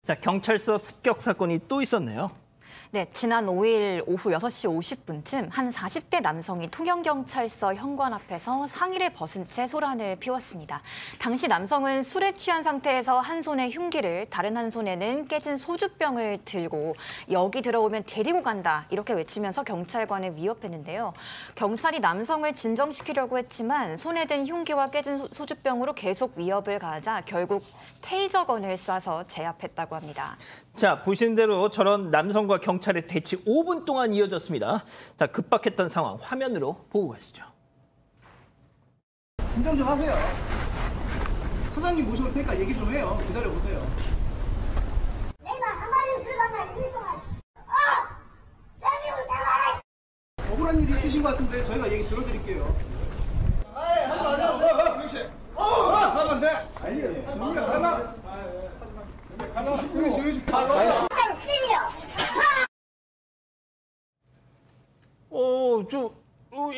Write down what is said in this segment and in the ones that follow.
자, 경찰서 습격 사건이 또 있었네요. 네, 지난 5일 오후 6시 50분쯤 한 40대 남성이 통영경찰서 현관 앞에서 상의를 벗은 채 소란을 피웠습니다. 당시 남성은 술에 취한 상태에서 한 손에 흉기를 다른 한 손에는 깨진 소주병을 들고 여기 들어오면 데리고 간다 이렇게 외치면서 경찰관을 위협했는데요. 경찰이 남성을 진정시키려고 했지만 손에 든 흉기와 깨진 소주병으로 계속 위협을 가하자 결국 테이저건을 쏴서 제압했다고 합니다. 자, 보시는 대로 저런 남성과 경찰의 대치 5분 동안 이어졌습니다. 자, 급박했던 상황 화면으로 보고 가시죠. 진정 좀 하세요. 소장님 모셔올 테니까 얘기 좀 해요. 기다려보세요. 내가 한마디 술 만나 1일 동안 재미고 대화해. 억울한 일이 있으신 것 같은데 저희가 얘기 들어드릴게요. 아이, 하지 마세요. 그렇지. 하면 안 돼. 아니에요. 가나? 가나?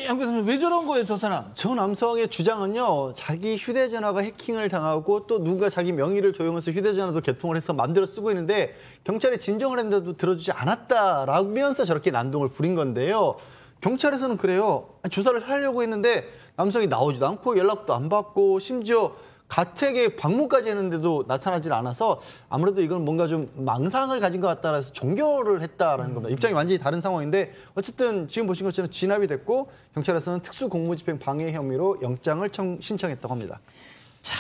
양 교수님 왜 저런 거예요, 저 사람? 저 남성의 주장은요, 자기 휴대전화가 해킹을 당하고 또 누가 자기 명의를 도용해서 휴대전화도 개통을 해서 마음대로 쓰고 있는데 경찰이 진정을 했는데도 들어주지 않았다라면서 저렇게 난동을 부린 건데요. 경찰에서는 그래요. 조사를 하려고 했는데 남성이 나오지도 않고 연락도 안 받고 심지어 가택에 방문까지 했는데도 나타나질 않아서 아무래도 이건 뭔가 좀 망상을 가진 것 같다라 해서 종결을 했다라는 겁니다. 입장이 완전히 다른 상황인데 어쨌든 지금 보신 것처럼 진압이 됐고 경찰에서는 특수공무집행 방해 혐의로 영장을 신청했다고 합니다. 자,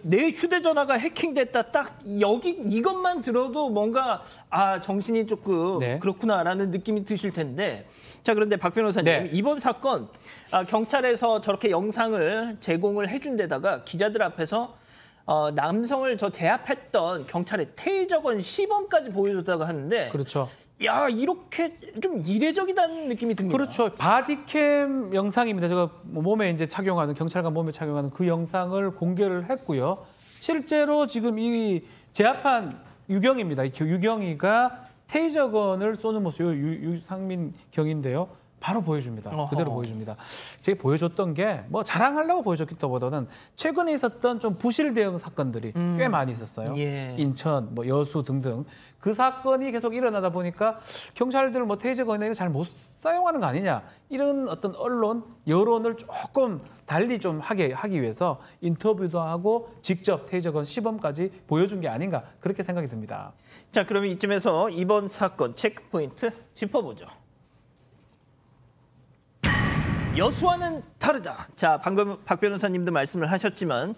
내 휴대전화가 해킹됐다. 딱 여기 이것만 들어도 뭔가 정신이 조금 그렇구나라는 느낌이 드실 텐데. 자, 그런데 박 변호사님, 이번 사건 경찰에서 저렇게 영상을 제공을 해준 데다가 기자들 앞에서 남성을 제압했던 경찰의 테이저건 시범까지 보여줬다고 하는데 그렇죠. 야, 이렇게 좀 이례적이다는 느낌이 듭니다. 그렇죠. 바디캠 영상입니다. 제가 몸에 이제 착용하는 경찰관 몸에 착용하는 그 영상을 공개를 했고요. 실제로 지금 이 제압한 유경입니다. 유경이가 테이저건을 쏘는 모습, 유상민 경인데요. 바로 보여줍니다. 그대로 보여줍니다. 제가 보여줬던 게 뭐 자랑하려고 보여줬기보다는 최근에 있었던 좀 부실 대응 사건들이 꽤 많이 있었어요. 인천, 뭐 여수 등등 그 사건이 계속 일어나다 보니까 경찰들 뭐 테이저건을 잘 못 사용하는 거 아니냐 이런 어떤 언론 여론을 조금 달리 좀 하기 위해서 인터뷰도 하고 직접 테이저건 시범까지 보여준 게 아닌가 그렇게 생각이 듭니다. 자, 그러면 이쯤에서 이번 사건 체크 포인트 짚어보죠. 여수와는 다르다. 자, 방금 박 변호사님도 말씀을 하셨지만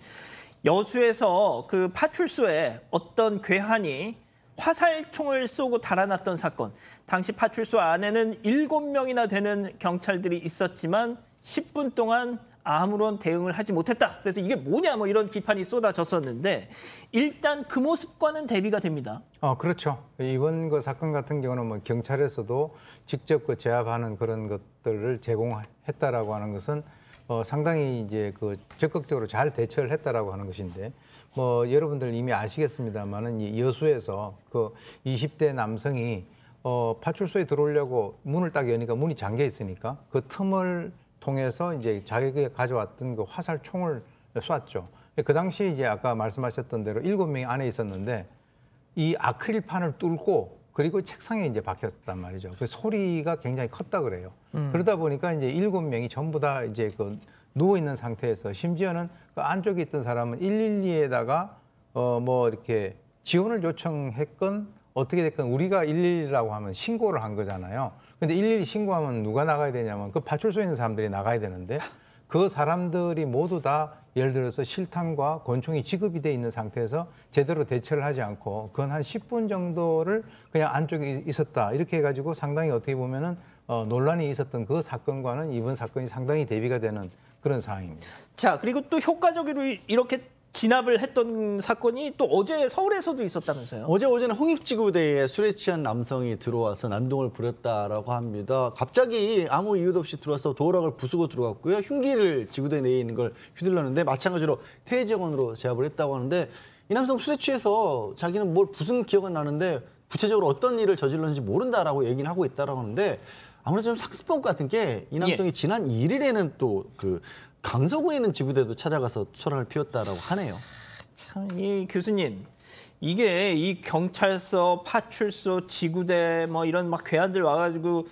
여수에서 그 파출소에 어떤 괴한이 화살총을 쏘고 달아났던 사건. 당시 파출소 안에는 7명이나 되는 경찰들이 있었지만 10분 동안 아무런 대응을 하지 못했다. 그래서 이게 뭐냐 뭐 이런 비판이 쏟아졌었는데 일단 그 모습과는 대비가 됩니다. 그렇죠. 이번 그 사건 같은 경우는 뭐 경찰에서도 직접 그 제압하는 그런 것들을 제공했다라고 하는 것은 상당히 이제 그 적극적으로 잘 대처를 했다라고 하는 것인데 뭐 여러분들 이미 아시겠습니다만은 이 여수에서 그 20대 남성이 파출소에 들어오려고 문을 딱 여니까 문이 잠겨 있으니까 그 틈을 통해서 이제 자기가 가져왔던 그 화살총을 쐈죠. 그 당시 이제 아까 말씀하셨던 대로 7명이 안에 있었는데 이 아크릴판을 뚫고 그리고 책상에 이제 박혔단 말이죠. 그 소리가 굉장히 컸다 그래요. 그러다 보니까 이제 7명이 전부 다 이제 그 누워 있는 상태에서 심지어는 그 안쪽에 있던 사람은 112에다가 뭐 이렇게 지원을 요청했건 어떻게 됐건 우리가 112라고 하면 신고를 한 거잖아요. 근데 112 신고하면 누가 나가야 되냐면 그 파출소에 있는 사람들이 나가야 되는데 그 사람들이 모두 다 예를 들어서 실탄과 권총이 지급이 돼 있는 상태에서 제대로 대처를 하지 않고 그건 한 10분 정도를 그냥 안쪽에 있었다. 이렇게 해가지고 상당히 어떻게 보면은 논란이 있었던 그 사건과는 이번 사건이 상당히 대비가 되는 그런 상황입니다. 자, 그리고 또 효과적으로 이렇게 진압을 했던 사건이 또 어제 서울에서도 있었다면서요? 오전에 홍익지구대에 술에 취한 남성이 들어와서 난동을 부렸다라고 합니다. 갑자기 아무 이유도 없이 들어와서 도어락을 부수고 들어왔고요. 흉기를 지구대 내에 있는 걸 휘둘렀는데 마찬가지로 테이저건으로 제압을 했다고 하는데 이 남성 술에 취해서 자기는 뭘 부순 기억은 나는데 구체적으로 어떤 일을 저질렀는지 모른다라고 얘기는 하고 있다라고 하는데 아무래도 좀 상습범 같은 게 이 남성이 지난 1일에는 또 그 강서구에 있는 지구대도 찾아가서 소란을 피웠다라고 하네요. 참, 이 교수님, 이게 이 경찰서, 파출소, 지구대 뭐 이런 막 괴한들 와가지고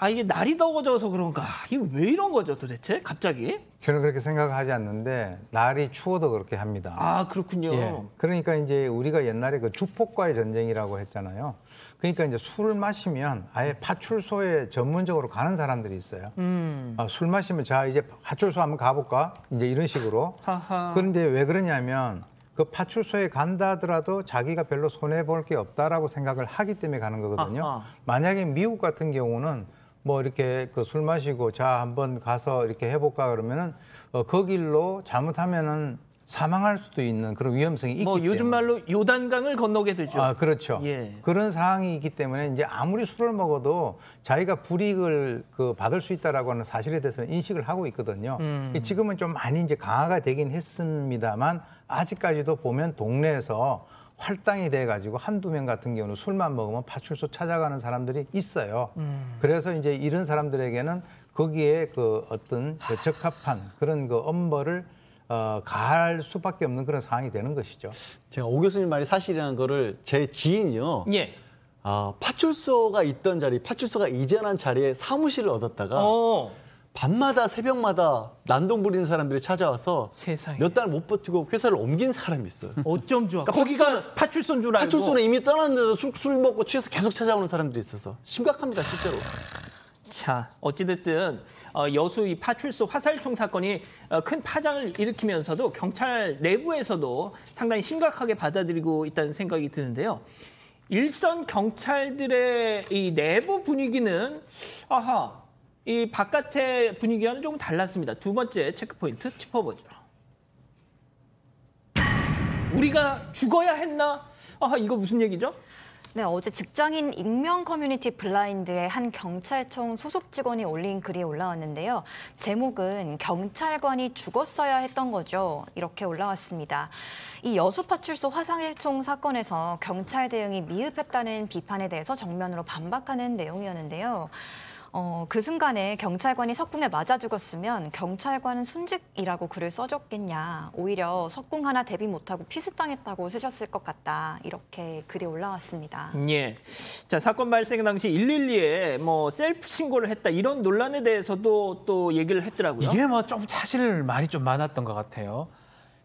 이게 날이 더워져서 그런가? 이게 왜 이런 거죠 도대체? 갑자기? 저는 그렇게 생각하지 않는데 날이 추워도 그렇게 합니다. 아 그렇군요. 예. 그러니까 이제 우리가 옛날에 그 주폭과의 전쟁이라고 했잖아요. 그러니까 이제 술을 마시면 아예 파출소에 전문적으로 가는 사람들이 있어요. 술 마시면 자 이제 파출소 한번 가볼까? 이제 이런 식으로. 하하. 그런데 왜 그러냐면 그 파출소에 간다 하더라도 자기가 별로 손해 볼 게 없다라고 생각을 하기 때문에 가는 거거든요. 아하. 만약에 미국 같은 경우는 뭐 이렇게 그 술 마시고 자 한번 가서 이렇게 해볼까 그러면은 그 길로 잘못하면은 사망할 수도 있는 그런 위험성이 있기 때문에. 요즘 말로 요단강을 건너게 되죠. 아, 그렇죠. 예. 그런 상황이 있기 때문에 이제 아무리 술을 먹어도 자기가 불이익을 받을 수 있다라고 하는 사실에 대해서는 인식을 하고 있거든요. 지금은 좀 많이 이제 강화가 되긴 했습니다만 아직까지도 보면 동네에서 활당이 돼가지고 한두 명 같은 경우는 술만 먹으면 파출소 찾아가는 사람들이 있어요. 그래서 이제 이런 사람들에게는 거기에 그 어떤 그 적합한 그런 그 엄벌을 가할 수밖에 없는 그런 상황이 되는 것이죠. 제가 오 교수님 말이 사실이라는 거를 제 지인이요. 예. 파출소가 있던 자리, 파출소가 이전한 자리에 사무실을 얻었다가 밤마다 새벽마다 난동 부리는 사람들이 찾아와서 세상에. 몇 달 못 버티고 회사를 옮긴 사람이 있어요. 어쩜 좋아. 그러니까 거기가 파출소인 줄 알고. 파출소는 이미 떠났는데도 술 먹고 취해서 계속 찾아오는 사람들이 있어서 심각합니다, 실제로. 자, 어찌됐든 여수 이 파출소 화살총 사건이 큰 파장을 일으키면서도 경찰 내부에서도 상당히 심각하게 받아들이고 있다는 생각이 드는데요. 일선 경찰들의 이 내부 분위기는 이 바깥의 분위기와는 조금 달랐습니다. 두 번째 체크포인트 짚어보죠. 우리가 죽어야 했나? 이거 무슨 얘기죠? 네, 어제 직장인 익명 커뮤니티 블라인드에 한 경찰청 소속 직원이 올린 글이 올라왔는데요. 제목은 경찰관이 죽었어야 했던 거죠. 이렇게 올라왔습니다. 이 여수파출소 화살총 사건에서 경찰 대응이 미흡했다는 비판에 대해서 정면으로 반박하는 내용이었는데요. 그 순간에 경찰관이 석궁에 맞아 죽었으면 경찰관은 순직이라고 글을 써줬겠냐. 오히려 석궁 하나 대비 못하고 피습당했다고 쓰셨을 것 같다. 이렇게 글이 올라왔습니다. 예. 자, 사건 발생 당시 112에 셀프 신고를 했다. 이런 논란에 대해서도 또 얘기를 했더라고요. 이게 좀 사실 말이 좀 많았던 것 같아요.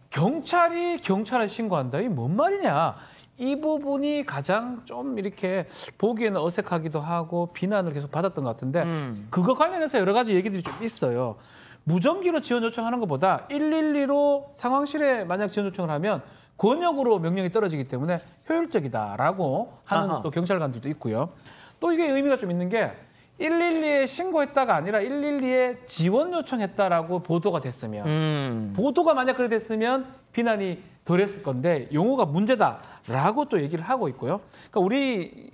경찰이 경찰을 신고한다. 이게 뭔 말이냐. 이 부분이 가장 좀 이렇게 보기에는 어색하기도 하고 비난을 계속 받았던 것 같은데 그거 관련해서 여러 가지 얘기들이 좀 있어요. 무전기로 지원 요청하는 것보다 112로 상황실에 만약 지원 요청을 하면 권역으로 명령이 떨어지기 때문에 효율적이다라고 하는 또 경찰관들도 있고요. 또 이게 의미가 좀 있는 게 112에 신고했다가 아니라 112에 지원 요청했다라고 보도가 됐으면 보도가 만약 그래 됐으면 비난이 덜했을 건데 용어가 문제다라고 또 얘기를 하고 있고요. 그러니까 우리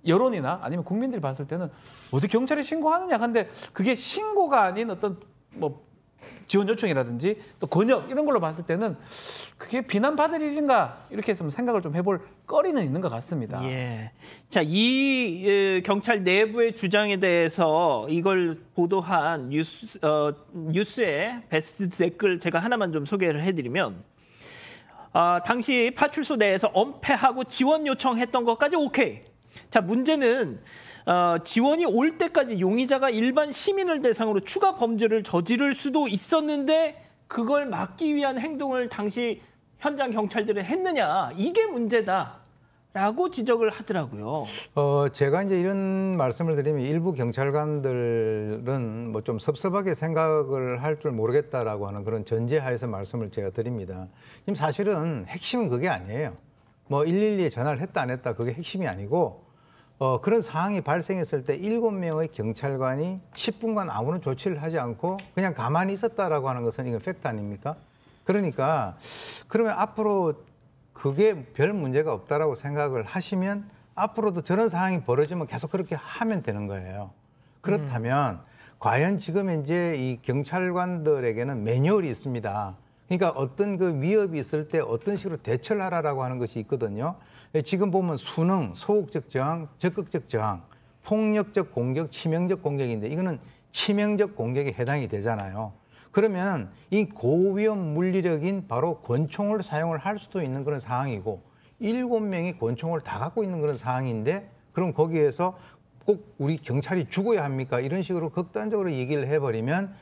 여론이나 아니면 국민들이 봤을 때는 어디 경찰이 신고하느냐 근데 그게 신고가 아닌 어떤 지원 요청이라든지 또 권역 이런 걸로 봤을 때는 그게 비난받을 일인가 이렇게 해서 생각을 좀 해볼 거리는 있는 것 같습니다. 예. 자, 이 경찰 내부의 주장에 대해서 이걸 보도한 뉴스의 베스트 댓글 제가 하나만 좀 소개를 해드리면 당시 파출소 내에서 엄폐하고 지원 요청했던 것까지 오케이. 자, 문제는 지원이 올 때까지 용의자가 일반 시민을 대상으로 추가 범죄를 저지를 수도 있었는데 그걸 막기 위한 행동을 당시 현장 경찰들은 했느냐. 이게 문제다라고 지적을 하더라고요. 제가 이제 이런 말씀을 드리면 일부 경찰관들은 좀 섭섭하게 생각을 할 줄 모르겠다라고 하는 그런 전제하에서 말씀을 제가 드립니다. 지금 사실은 핵심은 그게 아니에요. 112에 전화를 했다 안 했다 그게 핵심이 아니고 그런 상황이 발생했을 때 7명의 경찰관이 10분간 아무런 조치를 하지 않고 그냥 가만히 있었다라고 하는 것은 이건 팩트 아닙니까? 그러니까 그러면 앞으로 그게 별 문제가 없다라고 생각을 하시면 앞으로도 저런 상황이 벌어지면 계속 그렇게 하면 되는 거예요. 그렇다면 과연 지금 이제 이 경찰관들에게는 매뉴얼이 있습니다. 그러니까 어떤 그 위협이 있을 때 어떤 식으로 대처를 하라라고 하는 것이 있거든요. 지금 보면 수능, 소극적 저항, 적극적 저항, 폭력적 공격, 치명적 공격인데 이거는 치명적 공격에 해당이 되잖아요. 그러면 이 고위험 물리력인 바로 권총을 사용을 할 수도 있는 그런 상황이고 7명이 권총을 다 갖고 있는 그런 상황인데 그럼 거기에서 꼭 우리 경찰이 죽어야 합니까? 이런 식으로 극단적으로 얘기를 해버리면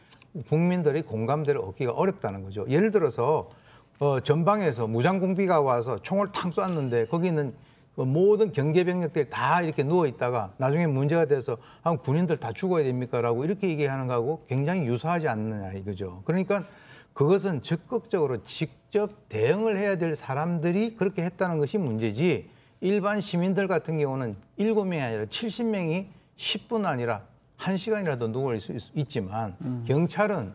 국민들의 공감대를 얻기가 어렵다는 거죠. 예를 들어서 전방에서 무장공비가 와서 총을 탕 쐈는데 거기는 모든 경계병력들이 다 이렇게 누워 있다가 나중에 문제가 돼서 군인들 다 죽어야 됩니까? 라고 이렇게 얘기하는 거하고 굉장히 유사하지 않느냐 이거죠. 그러니까 그것은 적극적으로 직접 대응을 해야 될 사람들이 그렇게 했다는 것이 문제지 일반 시민들 같은 경우는 7명이 아니라 70명이 10분 아니라 1시간이라도 누워 있지만 경찰은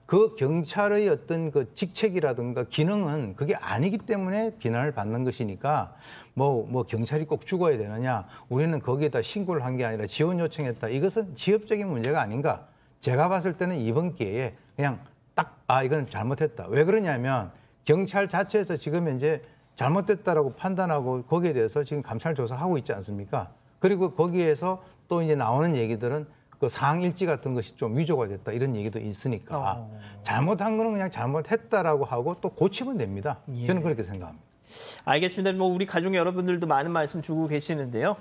그 경찰의 어떤 그 직책이라든가 기능은 그게 아니기 때문에 비난을 받는 것이니까 뭐 경찰이 꼭 죽어야 되느냐 우리는 거기에다 신고를 한 게 아니라 지원 요청했다. 이것은 지엽적인 문제가 아닌가. 제가 봤을 때는 이번 기회에 그냥 딱 이건 잘못했다. 왜 그러냐면 경찰 자체에서 지금 현재 잘못됐다라고 판단하고 거기에 대해서 지금 감찰 조사하고 있지 않습니까? 그리고 거기에서 또 이제 나오는 얘기들은 그 사항 일지 같은 것이 좀 위조가 됐다 이런 얘기도 있으니까 잘못한 거는 그냥 잘못했다라고 하고 또 고치면 됩니다. 저는 그렇게 생각합니다. 알겠습니다. 뭐 우리 가족 여러분들도 많은 말씀 주고 계시는데요.